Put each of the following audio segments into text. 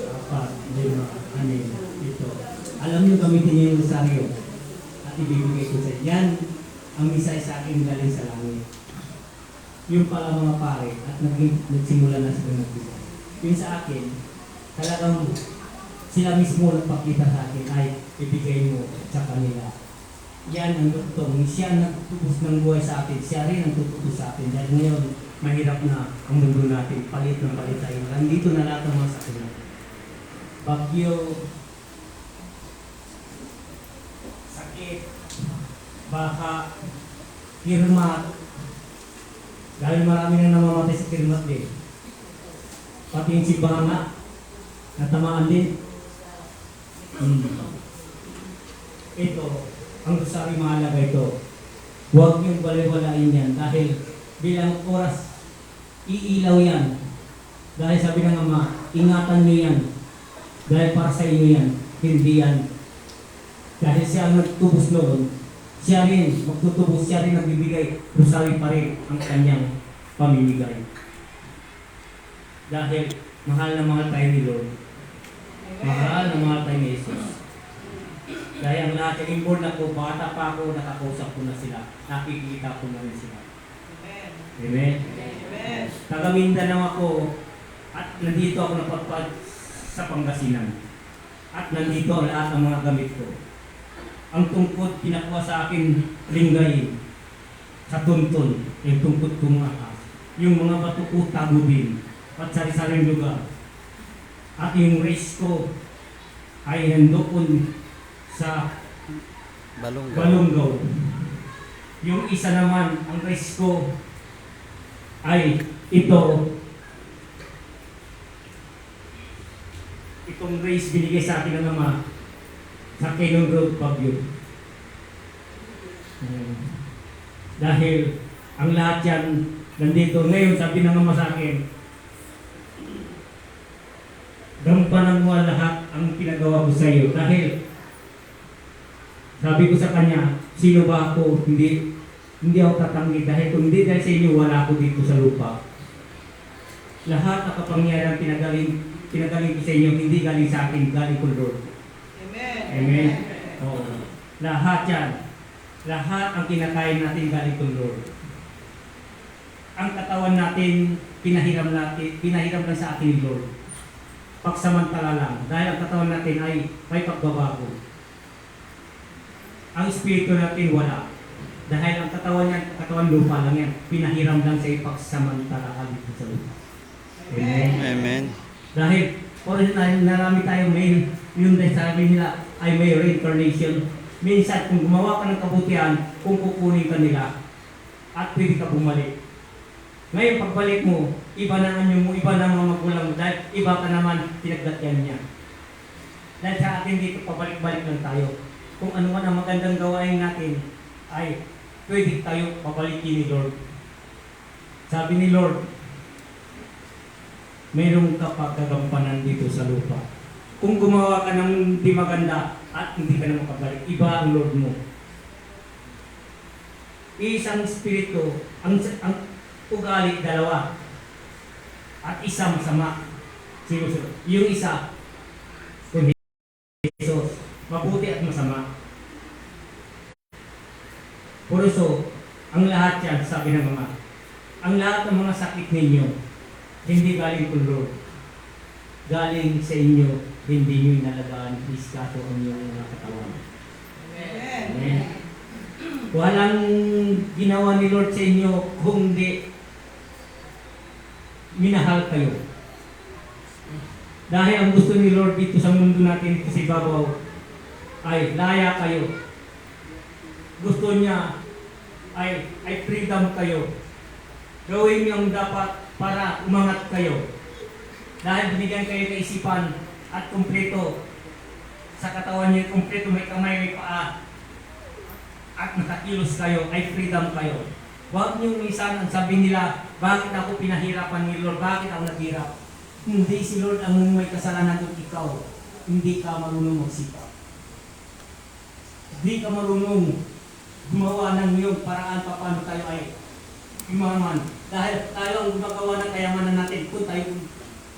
apat, lima, anim, ito. Alam niyo, gamitin niyo yung rosaryo at ibibigay ko sa inyo. Yan ang misay sa akin galing sa langit. Yung pala mga pare at nagsimula na sila nagbigay. Yung sa akin, talagang sila mismo nagpakita sa akin ay ibigay mo sa kanila. Yan ang duktong. Siya nagtubos ng buhay sa akin. Siya rin ang tutubos sa akin. Dahil ngayon, mahirap na ang mundo natin. Palit ng palit tayo. Nandito na lahat ng mga sakit. Bagyo, sakit, baka, kirmat. Dahil marami nang namamatay sa kirmat din. Pati yung si Banga, natamaan din. Ito, ang rosaryo mahalaga ito. Huwag niyong baliwalain yan dahil bilang oras, iilaw yan. Dahil sabi ng Ama, ingatan niyo yan. Dahil para sa inyo yan, hindi yan. Dahil siya ang nagtubos noon, siya rin magtutubos, siya rin nagbibigay, rosaryo pa rin ang kanyang pamimigay. Dahil mahal na mahal tayo ni Lord. Mahal na mahal tayo ni Jesus. Dahil ang lahat yung inborn ako, bata pa ako, nakakausap ko na sila. Nakikita ko na rin sila. Amen? Amen. Taga Mindanao ako at nandito ako napagpad sa Pangasinan. At nandito ang lahat ng mga gamit ko. Ang tungkod, pinakuha sa akin linggay sa tuntun, yung tungkod kong ahas. Yung mga bato ko, tagubin at sari-saring lugar. At yung race ko ay nandoon sa Balunggaw. Yung isa naman, ang race ko ay itong race binigay sa akin ng Ama sa Canyon Road, Baguio. Dahil ang lahat yan nandito. Ngayon, sabi ng Ama sa akin, gampanan mo lahat ang pinagawa ko sa iyo. Dahil sabi ko sa kanya, sino ba ako? Hindi ako tatanggi. Dahil kung hindi dahil sa inyo, wala ako dito sa lupa. Lahat ng kapangyarihan pinagaling ko sa inyo, hindi galing sa akin, galing ko Lord. Amen. Amen. Oo. Lahat yan. Lahat ang kinakain natin galing ko Lord. Ang katawan natin, pinahiram lang sa atin Lord. Pagsamantala lang. Dahil ang katawan natin ay may pagbabago. Ang espiritu natin wala. Dahil ang katawan lupa lang yan. Pinahiram lang sa ipagsamantala dito sa lupa. Amen. Amen. Dahil narami tayo may yung sabi nila ay may reincarnation. Minsan kung gumawa ka ng kabutihan, kung kukunin ka nila at pwede ka bumalik. Ngayon pagbalik mo, iba na ang mo, iba na mga magulang mo dahil iba ka naman pinagdatyan niya. Dahil sa atin dito pabalik-balik lang tayo. Kung ano man ang magandang gawain natin ay pwede tayo pabalikin ni Lord. Sabi ni Lord, mayroong kapagagampanan dito sa lupa. Kung gumawa ka ng di maganda at hindi ka na makabalik, iba ang Lord mo. Isang espiritu, ang ugali dalawa at isang masama. Yung isa, kung Jesus, mabuti at masama. Por eso, ang lahat yan, sabi ng Ama, ang lahat ng mga sakit ninyo, hindi galing kay Lord. Galing sa inyo, hindi nyo inalagaan, iskato ang inyong mga katawan. Amen. Amen. Walang ginawa ni Lord sa inyo kung di minahal kayo. Dahil ang gusto ni Lord dito sa mundo natin, dito sa ibabaw, ay laya kayo. Gusto niya ay freedom kayo. Gawin niyo ang dapat para umangat kayo. Dahil binigyan kayo kaisipan at kumpleto. Sa katawan niyo, kumpleto, may kamay, may paa. At nakakilos kayo, ay freedom kayo. Huwag niyo minsan ang sabi nila, bakit ako pinahirapan ni Lord? Bakit ako naghirap? Hindi si Lord ang may kasalanan kung ikaw. Hindi ka marunong magsikap. Hindi ka marunong gumawa ng iyong paraan paano tayo ay imaman. Dahil tayo ang gumagawa ng kayamanan natin kung tayo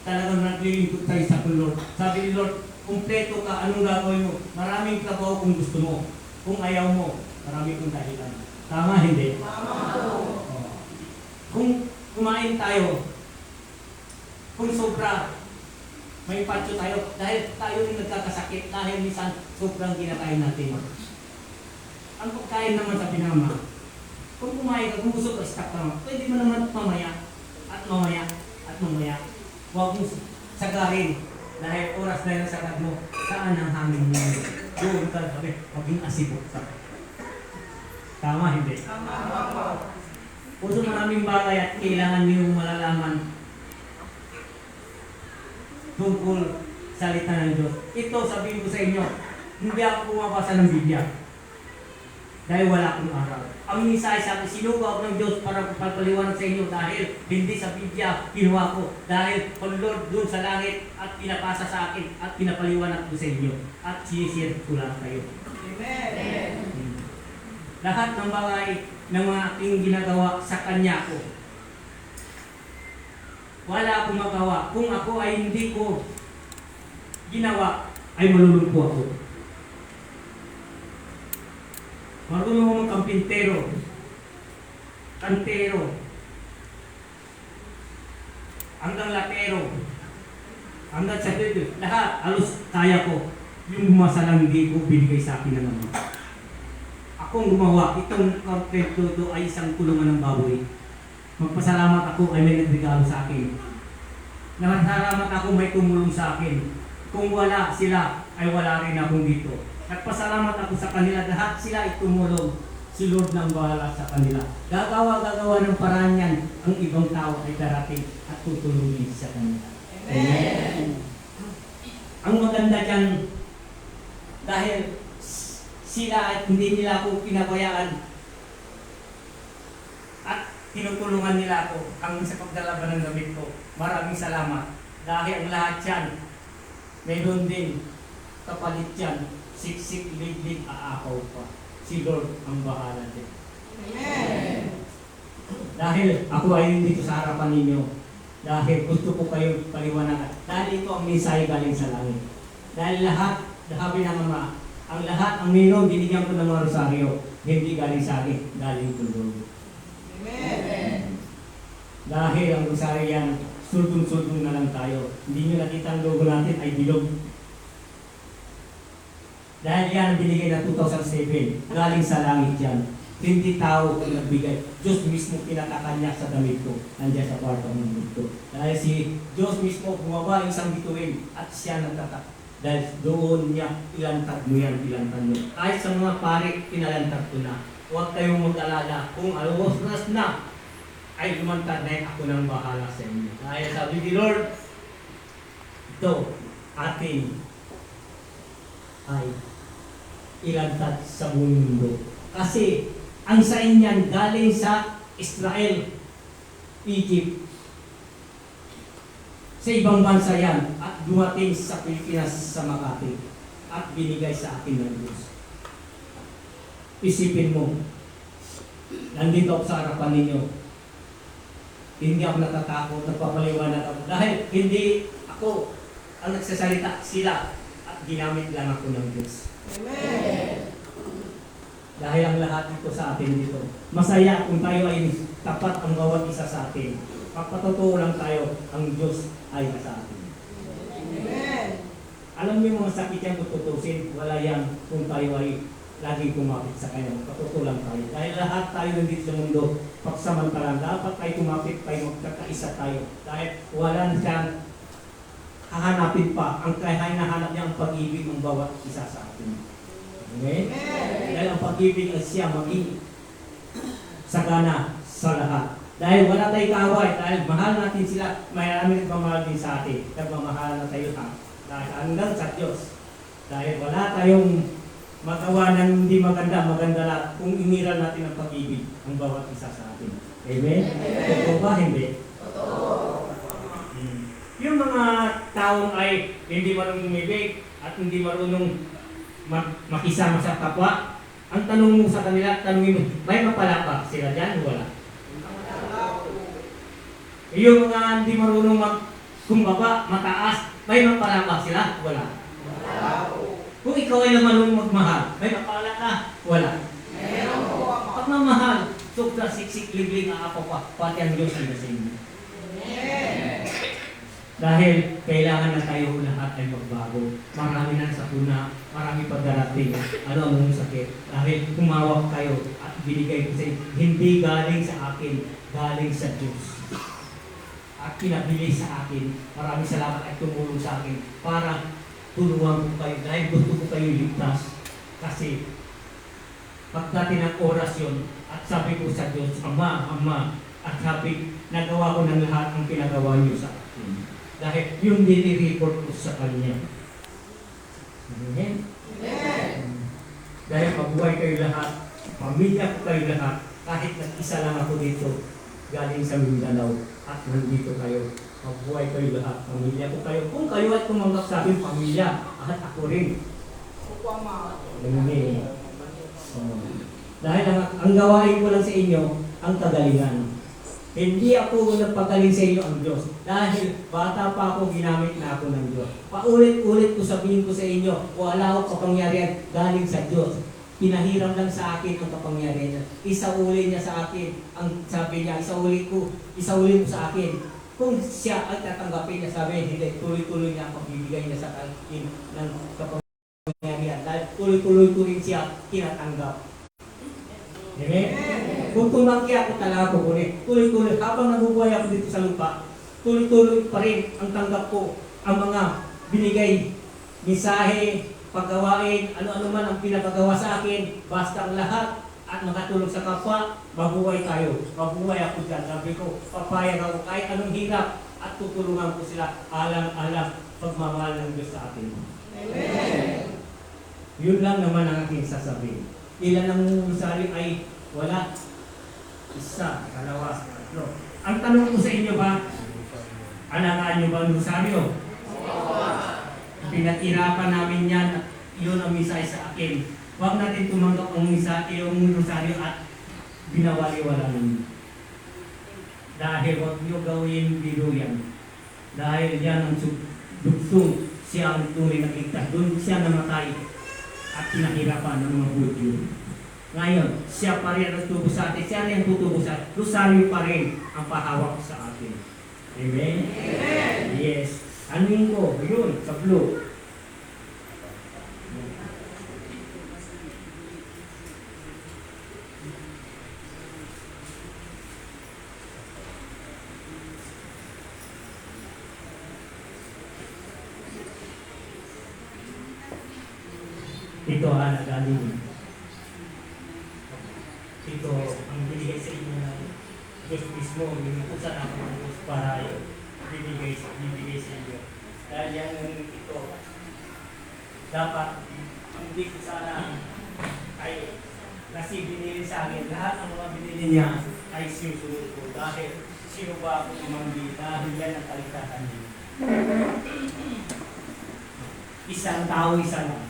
talagang naglilingkod tayo sa Lord. Sabi ni Lord, kumpleto ka, anong gagawin mo? Maraming trabaho kung gusto mo. Kung ayaw mo, marami kong dahilan. Tama, hindi? Tama. Kung kumain tayo, kung sobra, may patyo tayo, dahil tayo yung nagkakasakit, dahil minsan sobrang kinakain natin. Ang pagkain naman sa pinama, kung kumain ka, kung gusto ka, stop ka naman, pwede mo naman mamaya, at mamaya, at mamaya. Huwag mong sagarin, dahil oras na yung sagad mo, saan ang hangin mo? Doon ka sabi, maging asibot ka. Tama, hindi? Tama. Puso maraming bagay at kailangan niyong malalaman tungkol salita ng Diyos. Ito, sabihin ko sa inyo, hindi ako pumabasa ng Biblia. Dahil wala akong araw. Ang mensahe sa akin, sinugaw ng Diyos para pagpaliwanag sa inyo dahil hindi sa Biblia kinuha ko. Dahil ang Lord doon sa langit at pinapasa sa akin at pinapaliwanag ko sa inyo. At sinishare ko lang kayo. Amen. Lahat ng bagay ng mga aking ginagawa sa Kanya ko. Wala akong magawa. Kung ako ay hindi ko ginawa, ay malulungko ako. Marunong mo magkampintero, kantero, hanggang lapero, hanggang sa bebe, lahat, halos kaya ko. Yung masalang hindi ko binigay sa akin na naman. Akong gumawa, itong kampintero ay isang kulungan ng baboy. Magpasalamat ako ay may nagregalo sa akin. Nagpasalamat ako may tumulong sa akin. Kung wala sila, ay wala rin akong dito. Nagpasalamat ako sa kanila. Lahat sila ay tumulong. Si Lord nang bahala sa kanila. Gagawa ng paraan yan. Ang ibang tao ay darating at tutulungin sa kanila. Amen. Ang maganda dyan, dahil sila at hindi nila ako pinabayaan at tinutulungan nila ako hanggang sa pagdalaban ng gamit ko. Maraming salamat. Dahil ang lahat yan, mayroon din kapalit yan. Siksik, liglig, aakaw pa. Si Lord ang bahala din. Amen. Dahil ako ay dito sa harapan ninyo. Dahil gusto ko kayo paliwanagan. Dahil ito ang mensahe galing sa langit. Dahil lahat, sabi ng Ama, ang lahat, ang Mayroon, binigyan ko ng mga rosaryo. Hindi galing sa akin, galing ko Lord. Amen. Dahil ang rosaryo yan, sultong-sultong na lang tayo. Hindi nyo nakita ang logo natin ay bilog. Dahil yan ang binigay na 2007, galing sa langit yan. Hindi tao ang nagbigay. Diyos mismo pinakakanya sa damit ko. Nandiyan sa kwarto ng mundo. Dahil si Diyos mismo bumaba isang bituin at siya nagtatak. Dahil doon niya ilantad mo yan, ilantad mo. Kahit sa mga pare, pinalantad ko na. Huwag kayong mag-alala. Kung alas na, ay lumantad na ako nang bahala sa inyo. Dahil sabi ni Lord, ito, atin ay ilantad sa buong mundo. Kasi ang sa inyan galing sa Israel, Egypt, sa ibang bansa yan at dumating sa Pilipinas sa Makati at binigay sa akin ng Diyos. Isipin mo, nandito ako sa harapan ninyo. Hindi ako natatakot, nagpapaliwanag ako. Dahil hindi ako ang nagsasalita, sila at ginamit lang ako ng Diyos. Amen. Dahil ang lahat dito sa atin dito. Masaya kung tayo ay tapat ang bawat isa sa atin. Pagpatotoo lang tayo, ang Diyos ay nasa atin. Amen. Alam niyo mga sakit yan kung tutusin, wala yan kung tayo ay laging kumapit sa Kanya. Pagpatotoo lang tayo. Dahil lahat tayo nandito sa mundo, pagsamantalan, dapat tayo kumapit tayo, magkakaisa tayo. Dahil wala na siyang hahanapin pa. Ang hinahanap niya ang pag-ibig ng bawat isa sa atin. Amen? Dahil ang pag-ibig ay siya maging sagana sa lahat. Dahil wala tayong kaaway, dahil mahal natin sila, marami nagmamahal din sa atin. Nagmamahal na tayo dahil hanggang sa Diyos. Dahil wala tayong magawa ng hindi maganda, maganda lahat kung iniral natin ang pag-ibig ang bawat isa sa atin. Amen? Totoo ba? Hindi? Totoo. Yung mga taong ay hindi marunong umibig at hindi marunong makisama sa kapwa, ang tanong mo sa kanila, tanongin mo, may mapala pa sila dyan o wala? Yung mga hindi marunong kumbaba, mataas, may mapala ba sila? Wala. Kung ikaw ay marunong magmahal, may mapala ka? Wala. Pagmamahal, sobra siksik, ligling, aapaw pa, pati ang Diyos ay nasa inyo. Dahil kailangan na tayo lahat ay magbago. Marami na sa una, marami pa darating. Ano ang sakit? Dahil humawak kayo at binigay ko sa inyo. Hindi galing sa akin, galing sa Diyos. At pinabili sa akin. Maraming salamat at tumulong sa akin para tulungan ko kayo. Dahil gusto ko kayo ligtas. Kasi pagdating ng oras yun, at sabi ko sa Diyos, Ama, at sabi, nagawa ko ng lahat ang pinagawa niyo sa akin. Dahil yung dinireport ko sa Kanya. Amen? Dahil mabuhay kayo lahat, pamilya ko kayo lahat, kahit nag-isa lang ako dito, galing sa Mindanao, at nandito kayo, mabuhay kayo lahat, pamilya ko kayo. Kung kayo ay tumanggap sa akin, pamilya, at ako rin. Amen. Dahil ang gawain ko lang sa inyo, ang kagalingan. Hindi ako nagpagaling sa inyo ang Diyos. Dahil bata pa ako, ginamit na ako ng Diyos. Paulit-ulit ko sabihin ko sa inyo, wala ako kapangyarihan galing sa Diyos. Pinahiram lang sa akin ang kapangyarihan niya. Isauli niya sa akin. Ang sabi niya, isauli ko sa akin. Kung siya ay tatanggapin niya, sabi, hindi, tuloy-tuloy niya ang pagbibigay niya sa akin ng kapangyarihan. Dahil tuloy-tuloy ko rin siya tinatanggap. Amen? Kung tumangki ako talaga ko kunin, tuloy-tuloy, habang nabubuhay ako dito sa lupa, tuloy-tuloy pa rin ang tanggap ko, ang mga binigay, mensahe, paggawain, ano-ano man ang pinagagawa sa akin, basta ang lahat at makatulong sa kapwa, mabuhay tayo. Mabuhay ako dyan. Sabi ko, papayag ako kahit anong hirap at tutulungan ko sila alam-alam pagmamahal ng Diyos sa atin. Amen! Yun lang naman ang aking sasabihin. Ilan ang rosaryo ay wala. Isa, dalawa, tatlo. Ang tanong ko sa inyo ba, alagaan nyo ba ang rosaryo? Pinatirapan namin yan at yun ang misay sa akin. Huwag natin tumanggap ang misay, yung rosaryo at binawali-wala ninyo. Dahil huwag nyo gawin biro yan. Dahil yan ang dugsong siya ang tunay na ligtas. Doon siya namatay at pinahirapan ng mga Hudyo. Ngayon, siya pa rin ang tutubo sa atin. Siya rin ang tutubo sa atin. Rosaryo pa rin ang pahawak sa atin. Amen? Amen! Yes. Anuin ko, yun, sa blue. Ito galing. Ito ang binigay sa inyo ng Diyos mismo, yung utusan ako ng Diyos para bibigay sa inyo. Dahil yan ito, dapat hindi ko sana ay kasi binili sa akin. Lahat ng mga binili niya ay sinusunod ko. Dahil sino ba ako umambi? Dahil yan ang kaligtasan niya. Isang tao, isa lang.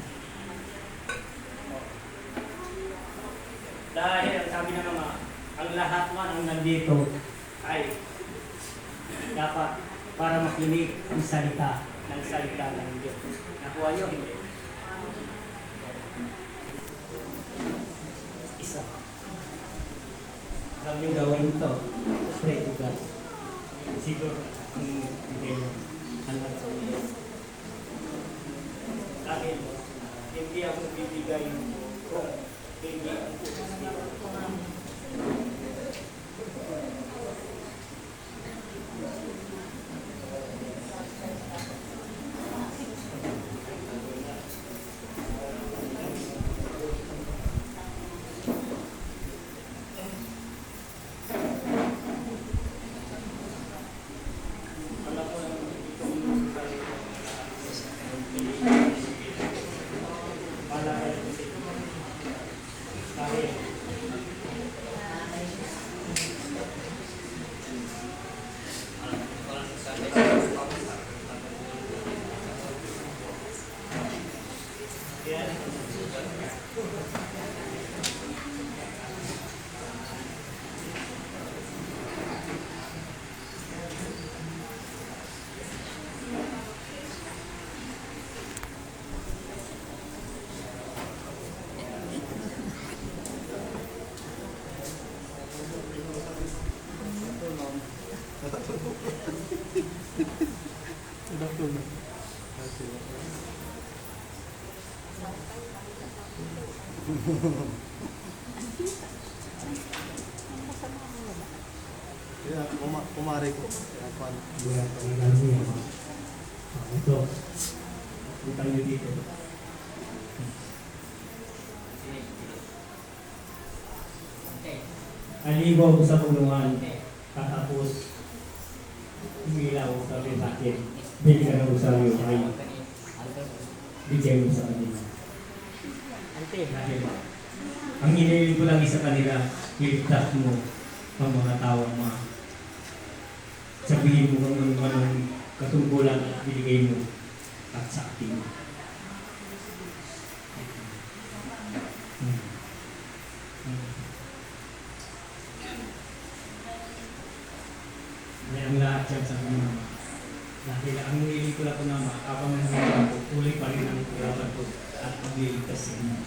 Dahil sabi na mga, ang lahat man ang nandito ay dapat para makinig ang salita ng Diyos. Nakuha niyo? Hindi. Isa. Alam niyo gawin ito. Pray to God. Siguro ang bigay niyo. Hanggang sa ulit. Dahil hindi ako bibigay kung hindi ang utos niyo. Kaya kumare ko. Kaya paano? Buwan pa ng lalo niya. Ito. Utang nyo dito. Alibaw ko sa punungan. Katapos, umilaw sabi sa akin, bili ka ng usaryo ay bigay mo sa kanila. Sabi ba? Ang hiniling ko lang sa kanila, iligtas mo ang mga tawang sabihin mo kung anong katungkulan at binigay mo at sa atin. Ang lahat yan sa mga mama. Dahil ang hiniling ko lang po naman, habang nangyayari ko, tuloy pa rin ang kulaban ko at pagliligtas sa inyo.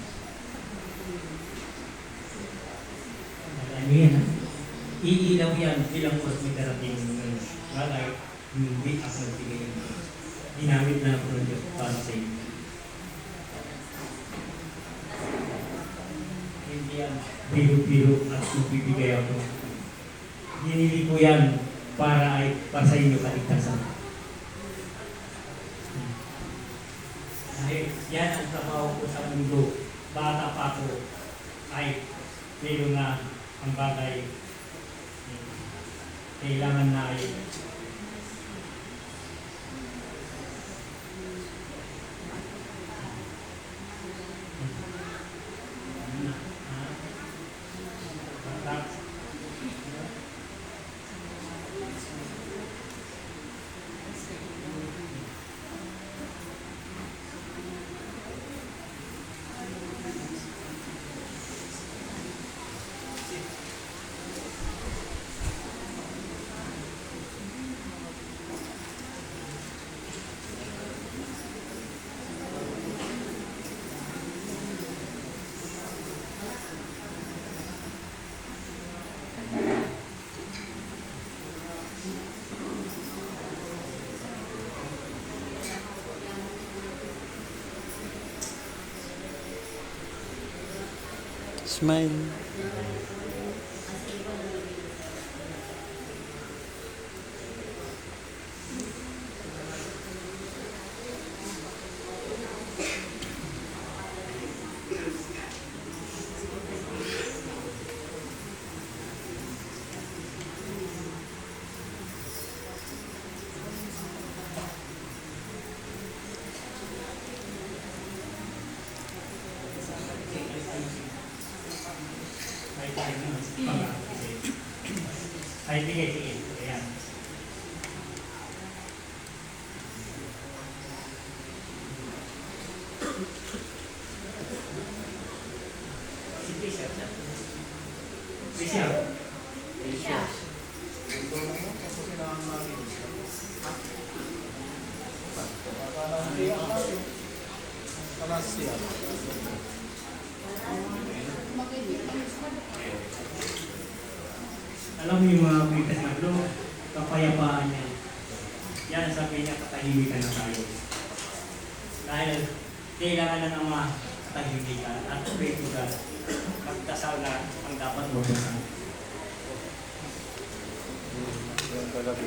Ano yan, ha? Iilaw yan bilang mas may darating ng balay, hindi ako nagbigay ng Diyos. Ginamit na ako ng Diyos para sa inyo. Hindi yan biro-biro at magbibigay ako. Ginili ko yan para sa inyo kaligtasan. Dahil yan ang trabaho ko sa mundo. Bata pa ko ay meron na ang bagay kailangan na ay Smile. ay sige. Ayan. Alam mo yung mga kulitas na bro, kapayapaan niya. Yan, sabi niya, katahimikan na tayo. Dahil kailangan na naman katahimikan at pray to God. Pagdasal na ang dapat magdasal. Yan talaga.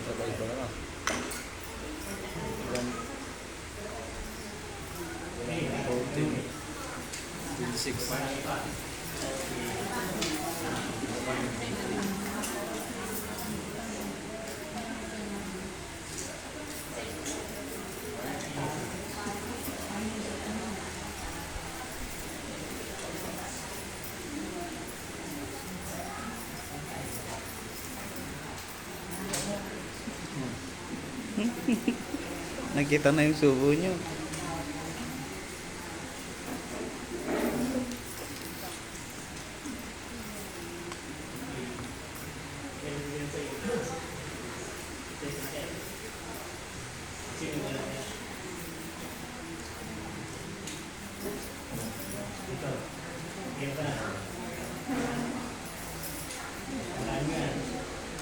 Sabay ba na? Okay, 26. marami pa. Nakita na yung subo nyo.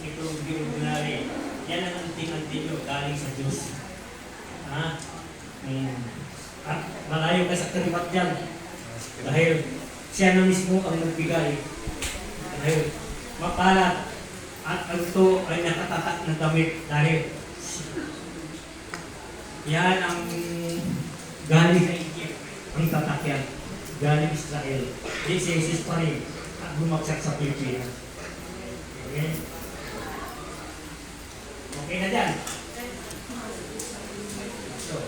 Ito, ginugulari. ninyo galing sa Diyos. Ha? At malayo ka sa karibat dyan. Dahil siya na mismo ang nagbigay. Dahil mapalad at ang ito ay nakatatak ng damit dahil yan ang galing sa Egypt, ang tatakyan. Galing Israel. This is pa rin at bumagsak sa Pilipinas. Okay? Okay na dyan. So,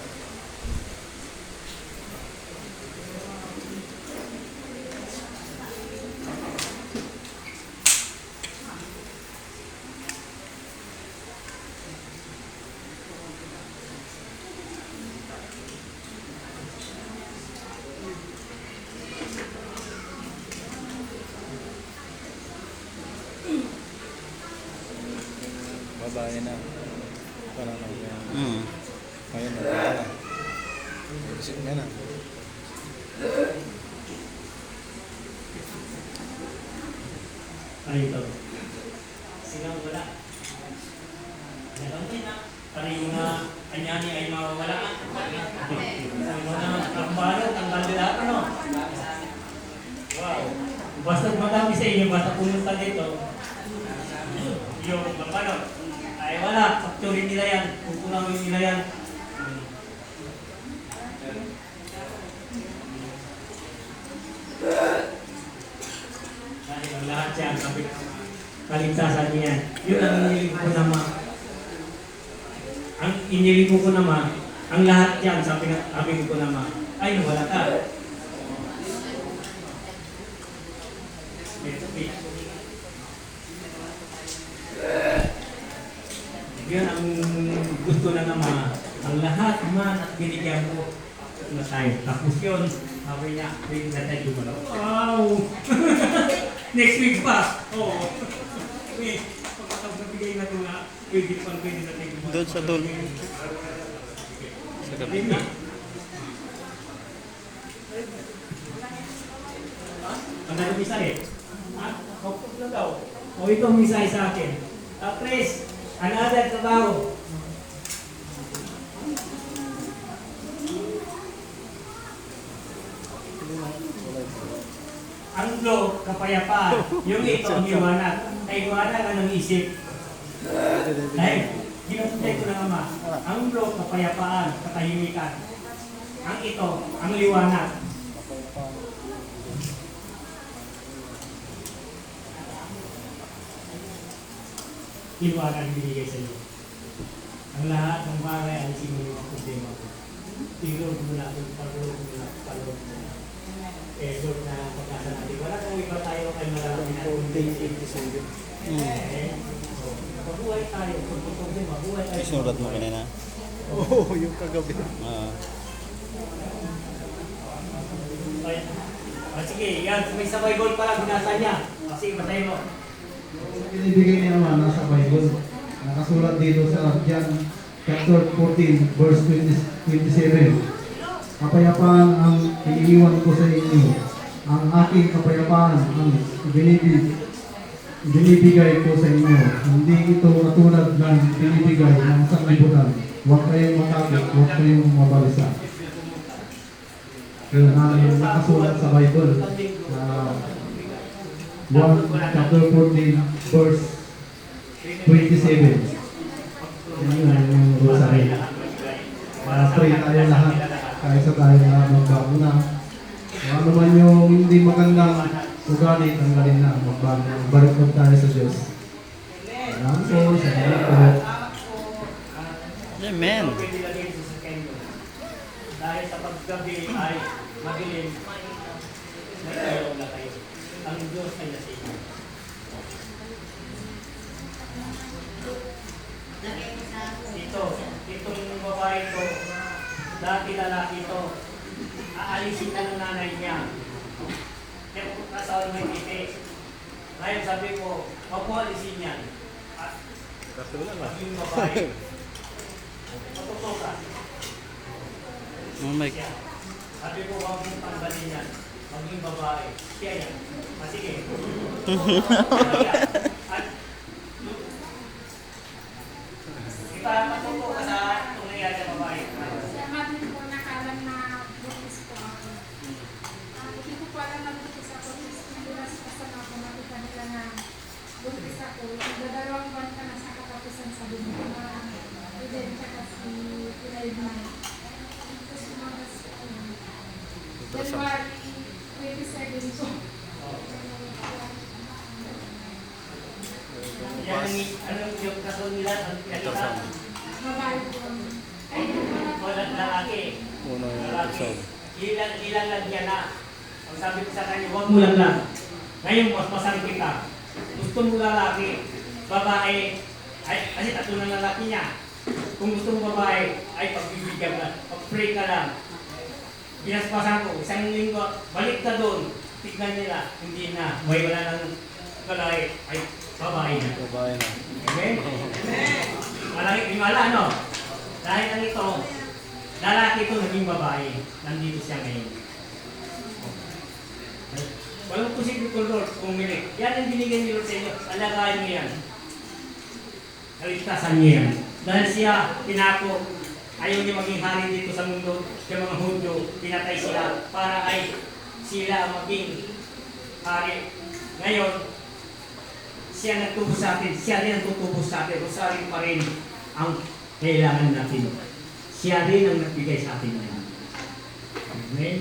Babae na. Parang lang yan. Ngayon na pala. Isip nga na. ano ito? Silang wala. Alam mo na, pareho na kanyani ay mawawala. Ang mga kambalo, ang bandila, ano? Wow. Basta madami sa inyo, basta pumunta dito. Yung ano, ay wala, factory nila yan, kukulangin nila yan. Dahil ang lahat yan, kaligtasan niya. Yun ang inilig ko naman. Ang inilig ko naman, ang lahat yan, sabi ko naman, ay wala ka. Yun ang gusto na naman. Ang lahat man at binigyan mo na tayo. Tapos yun, sabi niya, pwede na tayo gumalaw. Wow! Next week pa! Oo. Wait, pagkatapos nabigay na ito nga, pwede na tayo gumalaw. Doon sa doon. Sa gabi. Ang dami misahe. Ha? Kapag na daw. O itong misahe sa akin. Chris, another trabaho. Ang flow, kapayapaan. Yung ito, ang liwanag. Ay, liwanag ka ng isip. Dahil, ginutay ko na naman. Ang flow, kapayapaan, katahimikan. Ang ito, ang liwanag. Liwanag ang binigay sa iyo. Ang lahat ng bagay ay sinunod ang problema ko. Tirog mo na, pagulog mo na, palog mo na. Eh, Lord na pagkasa natin. Wala kang iba tayo kay marami na. Mabuhay tayo. Mabuhay tayo. Isurat mo kanina? Oo, yung kagabi. Sige, yan. May sa Bible pala, binasa niya. Sige, basahin mo. Binibigay niya naman nasa Bible. Nakasulat dito sa John chapter 14 verse 27. Kapayapaan ang iniiwan ko sa inyo. Ang aking kapayapaan ang binibigay ko sa inyo. Hindi ito katulad ng binibigay ng sanglibutan. Huwag kayong matakot, huwag kayong mabalisa. Yun ang nakasulat sa Bible. John chapter 14 verse 27. Yun ang rosary. Pray tayo lahat. Kaysa tayo na magbago na. Kung ano man yung hindi magandang ugali, tanggalin na. Magbago tayo sa Diyos. Salamat po. Salamat po. Amen. Dahil sa paggabi ay madilim, may ayaw na kayo. Ang Diyos ay nasa inyo. Itong babae ko, dati lalaki ito, aalisin na ng nanay niya. Kaya kung kasawa may titi, ngayon sabi ko, huwag mo alisin yan. At maging babae. Matuto ka. Mike. Sabi ko, huwag mong tanggalin yan. Maging babae. Kaya yan. Sige. At ikaw Pagpapatuto ka sa tunay at sa babae. Salamat din po nakalam na buntis po ako. Hindi ko po alam na buntis ako. Nadulas pa sa mga pumakita nila na buntis ako. Dadalawang buwan ka na sa katapusan sa buntis na ebidensya kasi pinayod na. Tapos umagas ko. January 27 po. Yan ang yung kaso nila, ang pinalita. Babae po. Ay, Walang lalaki. Uno yung Lalaki. ultrasound. Ilang lang niya na. Ang sabi ko sa kanya, huwag mo lang. Ngayon, mas masang kita. Gusto mo lalaki, babae, ay, kasi tatlo na lalaki niya. Kung gusto mo babae, ay pagbibigyan ka, pag-pray ka lang. Pinaspasan ko, isang linggo, balik ka doon. Tignan nila, hindi na. Wala nang lalaki, ay babae na. Babae na. Amen? Malaki, imala, ano? Dahil ang ito, lalaki ito naging babae. Nandito siya ngayon. Walang posible kung Lord, pumili. Yan ang binigay ni Lord sa inyo. Alagayin mo yan. Kaligtasan niyo yan. Dahil siya, pinako, ayaw niya maging hari dito sa mundo. Yung mga Hudyo, pinatay sila para ay sila maging hari. Ngayon, siya nagtubos sa atin. Siya rin ang tutubos sa atin. Rosario pa rin ang kailangan natin. Siya rin ang nagbigay sa atin ngayon. Amen?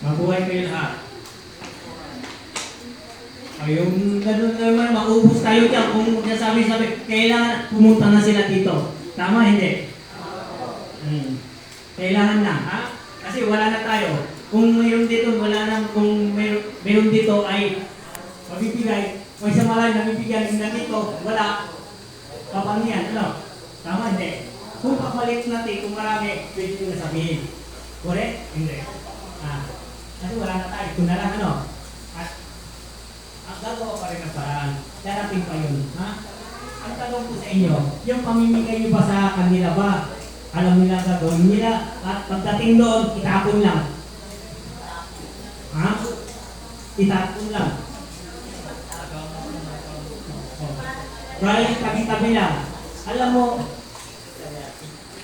Mabuhay kayo lahat. Yung ganun naman, maubos tayo dyan. Kung magsasabi-sabi, kailangan pumunta na sila dito. Tama, hindi? Kailangan na, ha? Kasi wala na tayo. Kung mayroon dito, wala na. Kung mayroon dito ay mabibigay. May sa malay na bibigyan na dito, wala. Kapag niyan, ano? Tama, hindi? Kung papalit natin, kung marami, pwede nyo na sabihin. Correct? Hindi. Kasi wala na tayo. Kung na lang, ano? At ang gagawa pa rin ang paraan. Darating pa yun. Ha? Ang tanong ko sa inyo, yung pamimigay nyo ba sa kanila ba? Alam nila gagawin nila at pagdating doon, itapon lang. Ha? Itapon lang. Dahil tabi-tabi lang. Alam mo,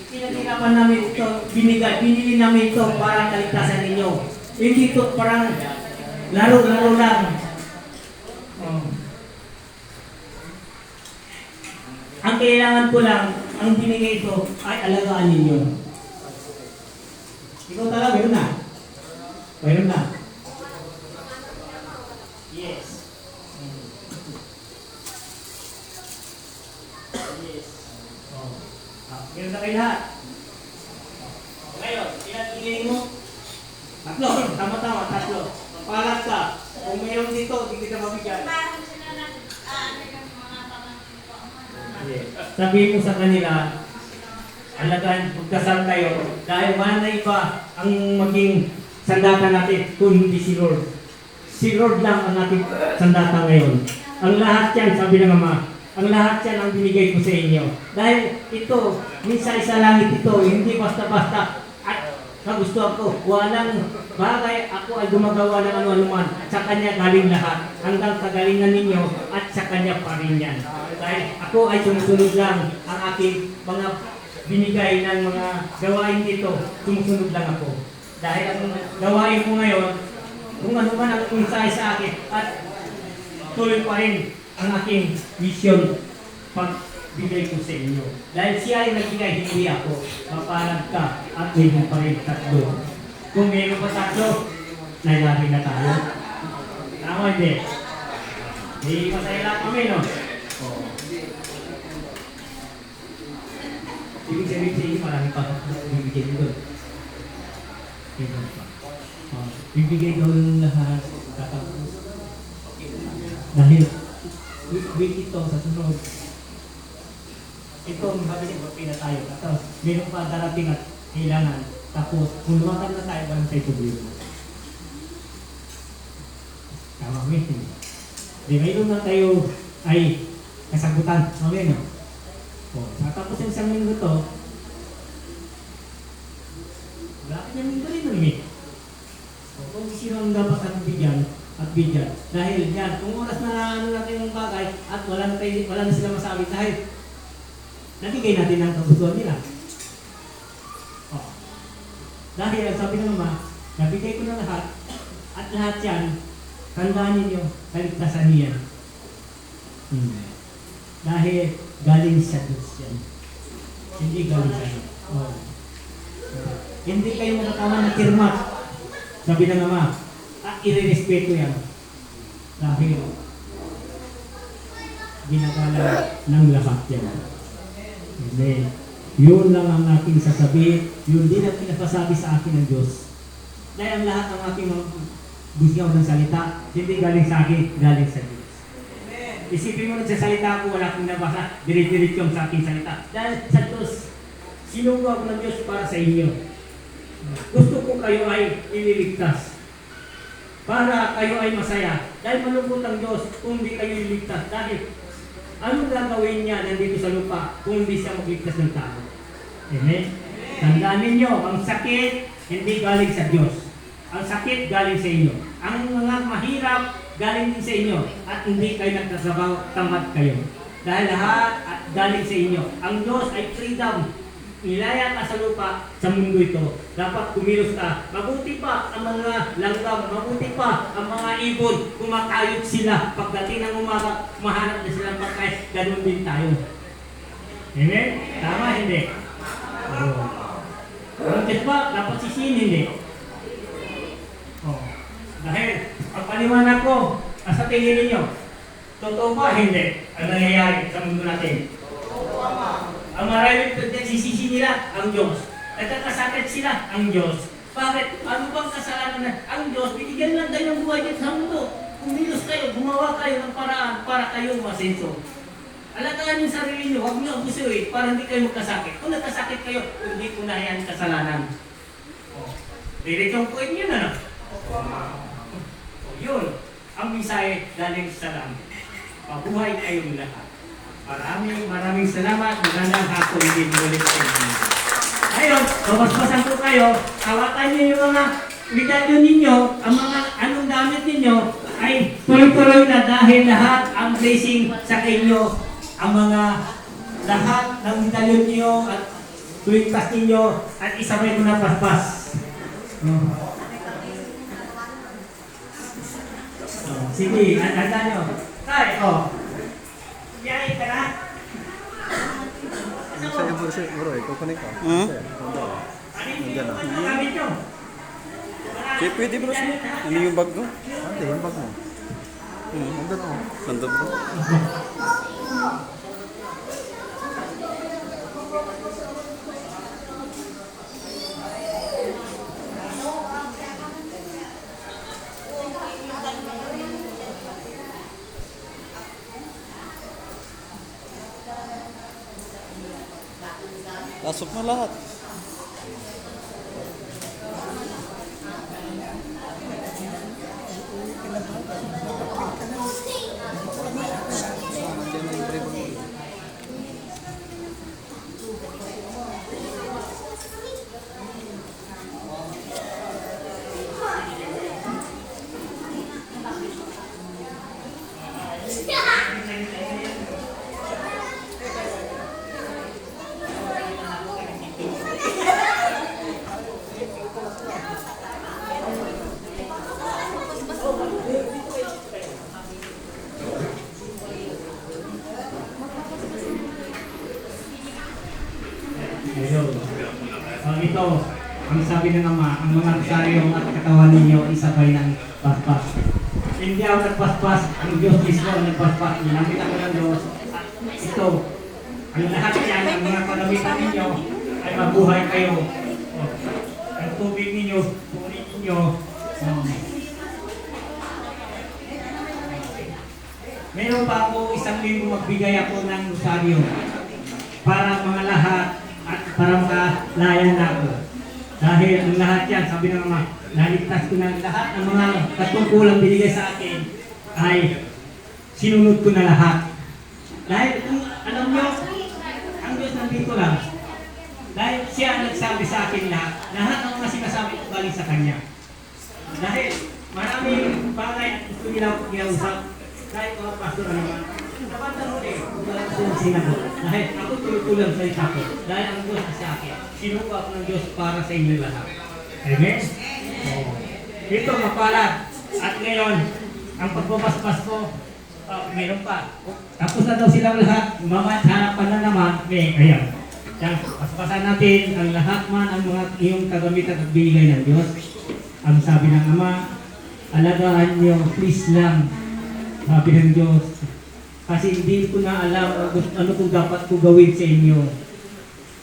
pinagirapan namin ito, binili namin ito para kaligtasan ninyo. Hindi ito parang laro-laro lang. Ang kailangan ko lang, ang binigay ito ay alagaan ninyo. Ikaw talaga, meron na. Meron na. Yes. Yes. Meron na kayo lahat. Ngayon, ilan pinili mo? Tatlo. Tama-tama, tatlo. Palat ka. Kung mayroon dito, hindi kita mabigyan. Sabihin mo sa kanila, alagaan, pagkasal tayo, dahil wala na iba ang maging sandata natin, kundi si Lord. Si Lord lang ang ating sandata ngayon. Ang lahat yan, sabi ng Ama, ang lahat yan ang binigay ko sa inyo. Dahil ito, minsan sa langit ito, hindi basta-basta at kagustuhan ko. Walang bagay, ako ay gumagawa ng ano-anuman. Sa Kanya galing lahat. Hanggang kagalingan ninyo at sa Kanya pa rin yan. Dahil ako ay sumusunod lang ang aking mga binigay ng mga gawain dito. Sumusunod lang ako. Dahil ang gawain ko ngayon, kung ano man ang mensahe sa akin at tuloy pa rin ang aking mission pagbigay ko sa inyo. Dahil siya ay nagbigay, hindi ako. Mapalag ka at mayroon pa rin tatlo. Kung mayroon pa tatlo, nailabi na tayo. Tama hindi? Hindi masaya lang kami, no? Oo. Ibig sabihin sa inyo, marami pa bibigyan doon. Bibigay daw ng lahat tatapos. Dahil wait ito sa sunod. Ito ang sabi niya, magpina tayo. Tapos meron pa darating at kailangan. Tapos kung lumatag na tayo, walang tayo problema. Tama mo yun. Di mayroon na tayo ay kasagutan. Okay, no? Tapos yung isang linggo to, wala ka niyang linggo rin namin. Kung sino ang dapat at bigyan, dahil yan, kung oras na ano natin yung bagay at wala na sila masabi dahil nabigay natin ang kagustuhan nila. Oh. Dahil ang sabi ng Ama, nabigay ko na lahat, at lahat yan, tandaan ninyo, kaligtasan niyan. Dahil galing sa Diyos yan. Hindi galing sa Diyos. Oh. Hindi kayo makakawa na kirmat. Sabi ng Ama, irerespeto yan. Dahil ginagala ng lahat yan. Amen. Yun lang ang aking sasabihin. Yun din ang pinapasabi sa akin ng Diyos. Dahil ang lahat ng aking busyaw ng salita, hindi galing sa akin, galing sa Diyos. Isipin mo rin sa salita ko, wala akong nabasa, dirit-dirit yung sa aking salita. Dahil sa Diyos, sinugo ako ng Diyos para sa inyo. Gusto ko kayo ay ililigtas. Para kayo ay masaya. Dahil malungkot ang Diyos kung hindi kayo ililigtas. Dahil anong gagawin niya nandito sa lupa kung hindi siya magligtas ng tao? Amen? Tandaan ninyo, ang sakit hindi galing sa Diyos. Ang sakit galing sa inyo. Ang mga mahirap galing din sa inyo. At hindi kayo nagtatrabaho, tamad kayo. Dahil lahat at galing sa inyo. Ang Diyos ay freedom. Nilaya ka sa lupa sa mundo ito. Dapat kumilos ka. Mabuti pa ang mga langgam. Mabuti pa ang mga ibon. Kumakayod sila. Pagdating ng umaga, mahanap na silang pagkain. Ganun din tayo. Amen? Tama, hindi? Oh. Ang Diyos ba? Dapat sisihin, hindi? Oh. Dahil, ang paliwanag ko, sa tingin ninyo, totoo ba? Hindi. Ang nangyayari sa mundo natin. Ang maraming nagsisisi nila, ang Diyos. Nagkakasakit sila, ang Diyos. Bakit? Ano bang kasalanan na? Ang Diyos, binigyan lang tayo ng buhay dito sa mundo. Kumilos kayo, gumawa kayo ng paraan para kayo masenso. Alagaan yung sarili nyo, huwag nyo abusuin para hindi kayo magkasakit. Kung nagkasakit kayo, hindi ko na yan kasalanan. Diretsong point yun, ano? Yun, ang misahe galing sa langit. Mabuhay kayong lahat. Maraming salamat. Magandang hapon din ulit sa inyo. Ngayon, babasbasan ko kayo. Hawakan niyo yung mga medalyon ninyo, ang mga anong gamit ninyo ay tuloy-tuloy na dahil lahat ang blessing sa inyo. Ang mga lahat ng medalyon niyo at tuligtas ninyo at isabay mo na paspas. Sige, handa nyo. Tay, Yay, ka na? Saya mo siya, bro, kukunin ka. Nandiyan na. Gamit nyo. Okay, pwede bro siya. Ano yung bag mo? Ante, yung bag mo. Nandun mo. Nandun bro. Pasok na lahat. Ito, ang sabi ng Ama, ang mga rosaryo at katawan ninyo isabay ng paspas. Hindi ako nagpaspas, ang Diyos mismo ang nagpaspas. Ginamit ako ng Diyos. Ito, ang lahat yan, ang mga kalamitan ninyo ay mabuhay kayo. Ang tubig ninyo, tubig ninyo. Meron pa ako isang linggo magbigay ako ng rosaryo para mga lahat at para makalayan na ako. Dahil ang lahat yan, sabi ng Ama, naligtas ko na lahat ng mga katungkulang binigay sa akin ay sinunod ko na lahat. Dahil kung alam nyo, ang Diyos nandito lang. Dahil siya nagsabi sa akin lahat ng mga sinasabi ko galing sa Kanya. Dahil maraming bagay at gusto nila kinausap, kahit mga pastor naman, Napatan mo din. Sinagot. Dahil ako tulutulang sa ako. Dahil ang Diyos sa akin. Sinuko ako ng Diyos para sa inyo lahat. Amen? Oh. Ito, mapalad. At ngayon, ang pagbabasbas ko, meron pa. Tapos na daw silang lahat. Harapan na naman. Ayan. Yan, paspasan natin ang lahat man ang mga iyong kagamitan at binigay ng Diyos. Ang sabi ng Ama, alagaan niyo, please lang. Sabi ng Diyos. Kasi hindi ko na alam ano kung dapat ko gawin sa inyo.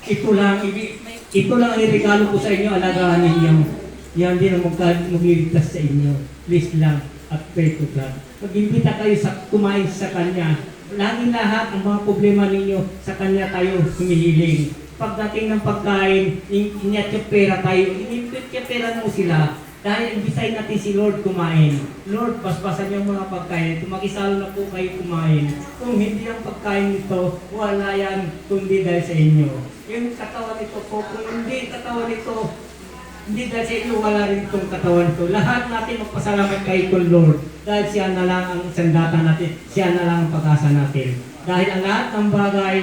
Ito lang ang iregalo ko sa inyo, alagaan ninyo. Yan din ang magliligtas sa inyo. Please lang at pray to God. Mag-imbita kayo sa kumain sa Kanya. Laging lahat ang mga problema ninyo sa Kanya tayo humihiling. Pagdating ng pagkain, inyat yung pera tayo, inimpit yung pera mo sila. Dahil imbitahin natin si Lord kumain. Lord, basbasan yung mga pagkain. Tumakisalo na po kayo kumain. Kung hindi ang pagkain nito, wala yan kundi dahil sa inyo. Yung katawan nito po, kung hindi katawan nito, hindi dahil sa inyo, wala rin itong katawan ito. Lahat natin magpasalamat kay kong Lord. Dahil siya na lang ang sandata natin, siya na lang ang pag-asa natin. Dahil ang lahat ng bagay,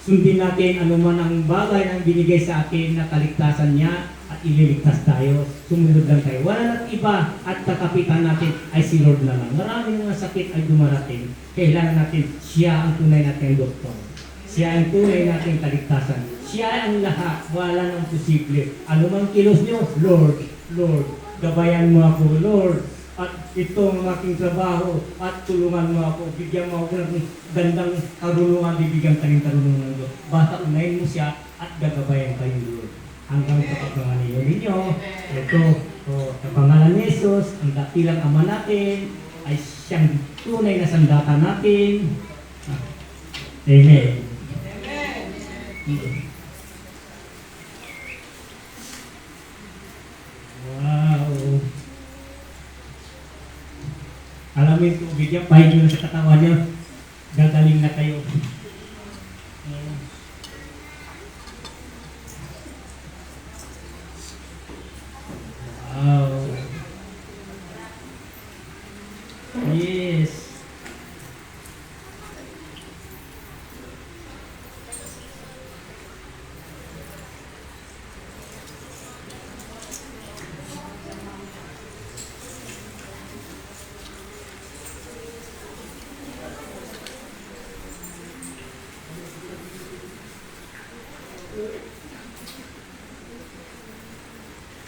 sundin natin anuman ang bagay na binigay sa atin na kaligtasan niya at ililigtas tayo. Sumunod lang tayo. Wala nang iba at kakapitan natin ay si Lord na lang. Maraming mga sakit ay dumarating. Kailangan natin, siya ang tunay nating doktor. Siya ang tunay nating kaligtasan. Siya ang lahat. Wala nang posible. Ano mang kilos niyo, Lord, Lord, gabayan mo ako, Lord. At itong aking trabaho at tulungan mo ako. Bigyan mo ako ng gandang karunungan, bibigyan ka rin karunungan ng Diyos. Basta unahin mo siya at gagabayan kayo, Lord. Hanggang sa pagpangalan ninyo, ito, sa pangalan ni Jesus, ang dakilang Ama natin, ay siyang tunay na sandata natin. Amen. Amen. Wow. Alamin ko, bigyan pahig nyo sa katawan nyo. Gagaling na kayo. Wow. Yes.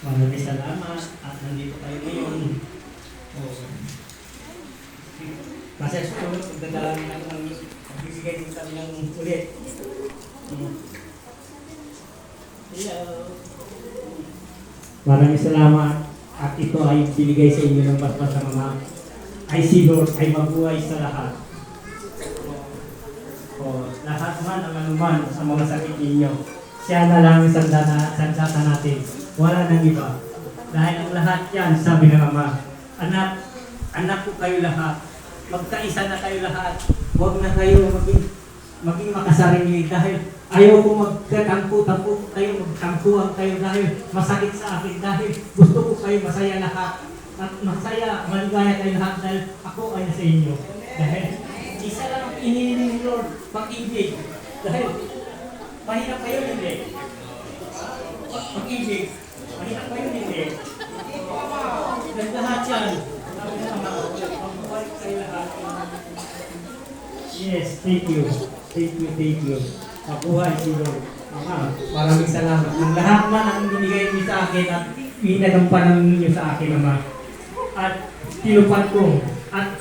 Maraming salamat at nandito kayo ngayon. Kasi susunod, pagdadalangin ako ng magbibigay din kami ng ulit. Hello. Maraming salamat at ito ay binigay sa inyo ng basbas sa mga ay si Lord ay mabuhay sa lahat. Lahat man ang anuman sa mga sakit ninyo. Siya na lang ang sandata natin. Wala nang iba. Dahil ang lahat yan, sabi ng Ama, anak ko kayo lahat. Magkaisa na kayo lahat. Huwag na kayo maging makasarili dahil ayaw ko magkatampo-tampo kayo, magtampuan kayo dahil masakit sa akin dahil gusto ko kayo masaya lahat. At masaya, maligaya kayo lahat dahil ako ay nasa inyo. Dahil isa lang ang inihiling ni Lord, pag-ibig. Dahil mahirap kayo hindi. Pag-ibig. Mahirap kayo hindi. Dahil lahat yan. Pag-ibig kayo lahat. Yes, thank you. Thank you. Mabuhay si Lord. Maraming salamat. Ang lahat man ang binigay niyo sa akin at pinagampanan niyo sa akin, Ama. At tinupan ko. At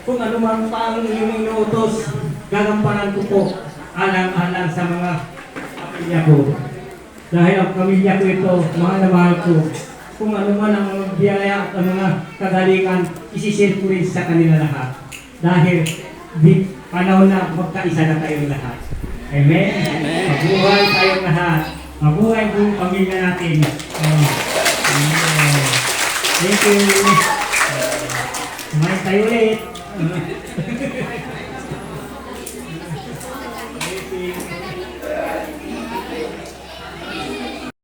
kung ano man pa ang iyong inuutos, gagampanan ko po alang-alang sa mga pamilya ko. Dahil ang pamilya ko ito, mahal na mahal ko. Kung ano man ang mga biyaya at ang mga kagalingan, isishare ko rin sa kanila lahat. Dahil panahon na magkaisa na tayong lahat. Amen? Mabuhay tayong lahat. Mabuhay buong pamilya natin. Thank you. Kumain tayo ulit.